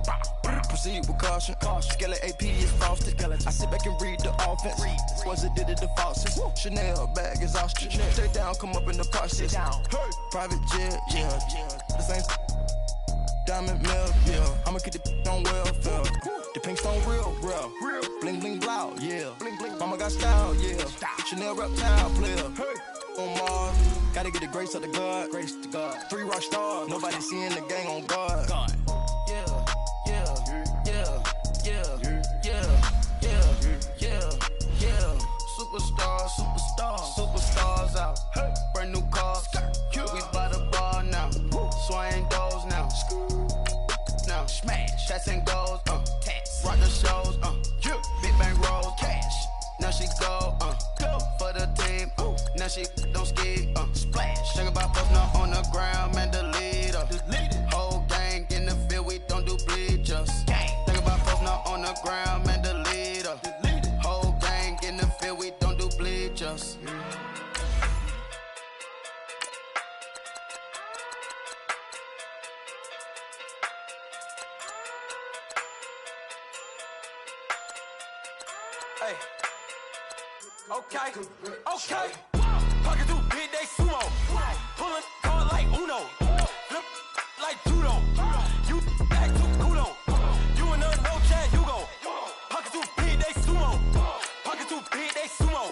Proceed with caution. Skeleton AP is frosted. I sit back and read the offense. Was it did it the faucets? Chanel bag is ostrich. Stay down, come up in the process. Private jet, yeah. The same diamond milk, yeah. I'ma keep the on welfare. The pink stone real. Bling bling blow, yeah. Mama got style, yeah. Chanel reptile player. On Mars, gotta get the grace of the God. 3 rock stars, nobody seeing the gang on guard. Superstars out. Brand new cars. We by the bar now. Swaying doors now. Now smash. Cats and goals. Rock the shows. Big bang rolls. Cash. Now she go. For the team. Now she don't ski. Splash. Think about us now on the ground. Man, the leader. Whole gang in the field. We don't do bleachers. Think about us now on the ground. Man, the leader. Whole gang in the field. We don't do bleachers. Hey. Okay. Pocket through big day sumo. Pulling card like Uno. Flip like judo. You act too kudo. You in a no chat, you go. Pocket through big day sumo. Pocket through big day sumo.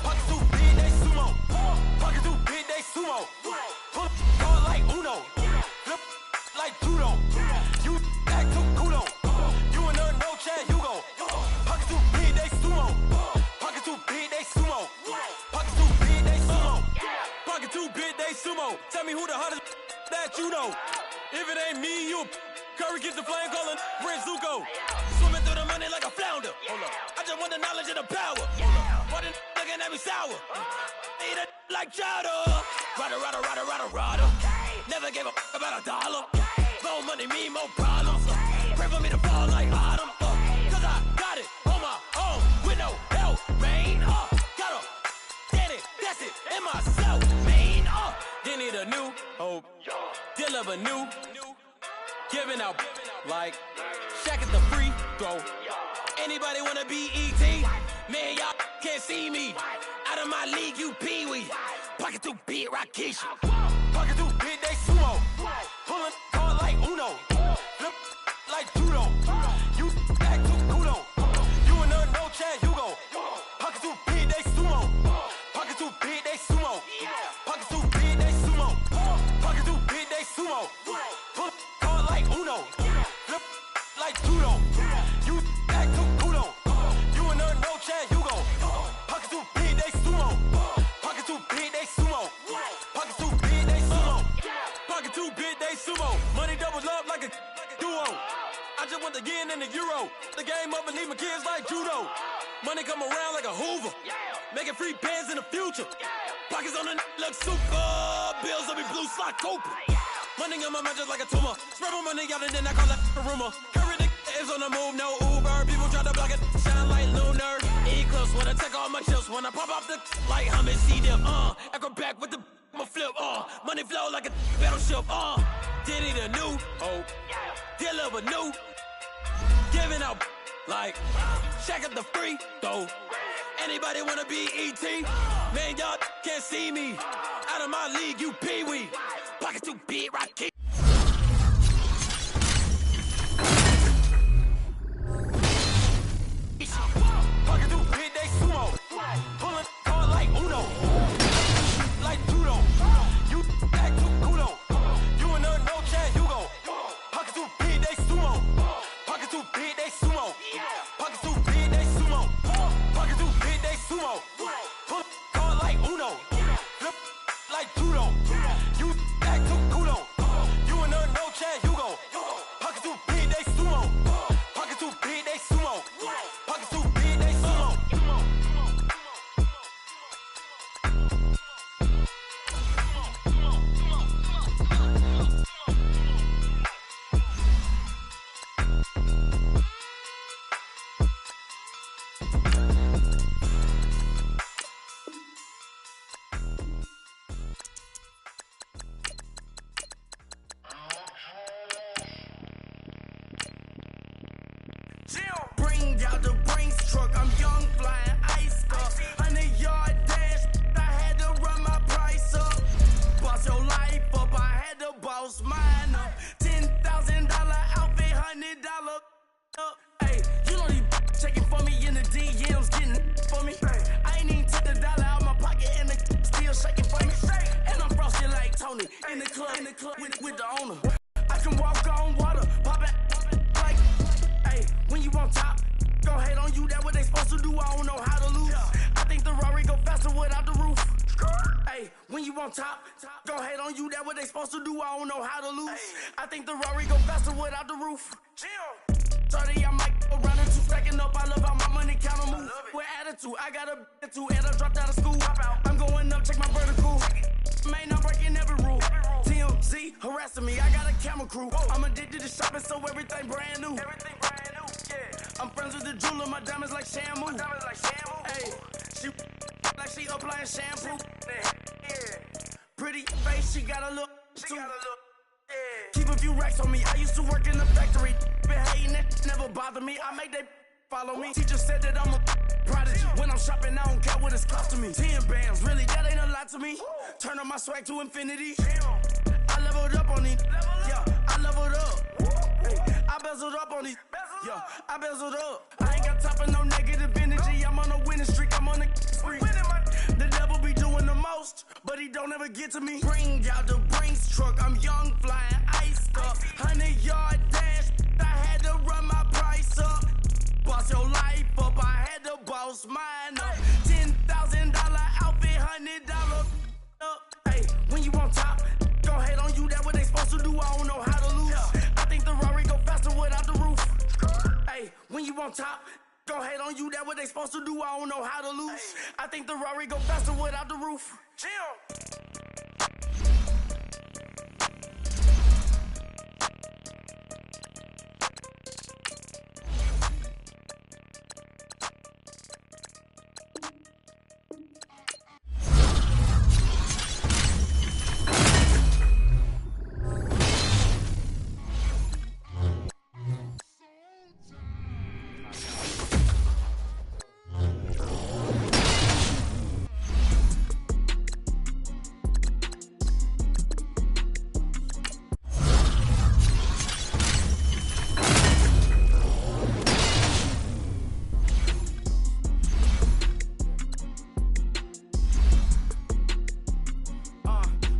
Pocket through big day sumo. Pocket through big day sumo. Pull card like Uno. Flip like judo. You act too kudo. You in a no chat, you go. Pocket through big day sumo. Pocket too big, they sumo. Pocket too big, they sumo. Pocket too big, they sumo. Tell me who the hottest that you know. If it ain't me, you Curry gets the flame calling Prince Zuko. Swimming through the money like a flounder. I just want the knowledge and the power. Why the looking at me sour? Eat it like chowder. Rada. Never gave a about $1. More money, me, more problems. Pray for me to fall like autumn. Cause I got it on my own with no help, man. Gotta get it, that's it, in myself, man. They need a new hope, deliver new, giving out like Shaq at the free throw. Anybody wanna be ET? Man, y'all can't see me. Out of my league, you pee-wee. Pocket too big, Rakesh. Pocket too big, they sumo. Pulling card like Uno. Flip like judo. You act too kudo. You in a no chat, you go. Pocket too big, they sumo. Pocket too big, they sumo. Pocket too big, they sumo. Pocket too big, they sumo. Pull card like Uno. Flip like judo. You act too kudo. You in a no chat, you go. Pocket too big, they sumo. Pocket too big, they sumo. Pocket too big, they sumo. Pocket too big, they sumo. Money doubles up like a duo. I just want the yen and the euro. The game up and leave my kids like judo. Money come around like a Hoover. Making free bands in the future. Pockets on the look super. Bills will be blue slot Cooper. Money on my mind just like a tumor. Spread my money out and then I call that a rumor. Curry the is on the move, no Uber. People try to block it, shine like lunar. Eclipse when I take all my chips. When I pop off the like hummus, see them. Acrobat with the flip. Money flow like a battleship. Diddy the new hope. Deliver new. Giving out like Shaq at the free throw. Anybody wanna be ET? Man, y'all can't see me. Out of my league, you pee-wee. Pocket too big, Rocky. Pocket too big, they sumo. Pulling card like Uno. Like judo. You act too kudo. You in a no chat, you go. Pocket too big, they sumo. Pocket too big, they sumo. Pocket too big, they sumo. Pocket too big, they sumo. Pull card like Uno. Flip like judo. You act too kudo. Bring out the Brinks truck, I'm young, flying iced up. 100-yard dash, I had to run my price up. Boss your life up, I had to boss mine up. $10,000 outfit, $100 up. Hey, you know these checking for me in the DMs, getting for me. I ain't even took the dollar out my pocket and the still shaking for me. And I'm frosted like Tony in the club with the owner. I can walk on water, pop it like, hey, when you on top, gon' hate on you, that what they supposed to do, I don't know how to lose. I think the Rari go faster without the roof. Hey, when you on top, gon' hate on you, that what they supposed to do, I don't know how to lose. I think the Rari go faster without the roof. 30, I might go round and two, stacking up, I love how my money count on move. With attitude, I got a attitude, and I dropped out of school. I'm going up, check my vertical. Man, I'm breaking every rule. TMZ harassing me, I got a camera crew. I'm addicted to shopping, so everything brand new. I'm friends with the jeweler, my diamonds like Shamu. Hey, she like she applying shampoo. Pretty face, she got a look too. Keep a few racks on me. I used to work in the factory. Been hating it, never bother me. I make they follow me. Teacher said that I'm a prodigy. When I'm shopping, I don't care what it's costing me. 10 bands, really, that ain't a lot to me. Turn up my swag to infinity. I leveled up on these. Yeah, I leveled up. Hey, I bezeled up on these. Yeah, I bezeled up. I ain't got time for no negative energy. I'm on a winning streak. I'm on a spree. The devil be doing the most, but he don't ever get to me. Bring out the Brinks truck. I'm young, flying iced up. 100-yard dash. I had to run my price up. Boss your life up. I had to boss mine up. $10,000 outfit, $100 up. Hey, when you on top, gon' hate on you. That what they supposed to do. I don't know how to lose. I think the Rari go faster without the roof. Hey, when you on top, gon' hate on you. That what they supposed to do. I don't know how to lose. I think the Rari go faster without the roof.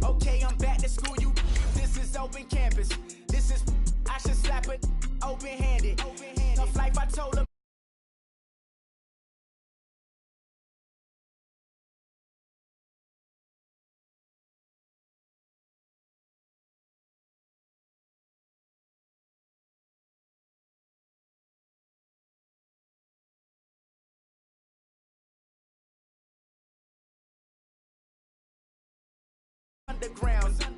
Okay, I'm back to school, you. This is open campus. This is, I should slap it open-handed. Tough life, I told her. Underground.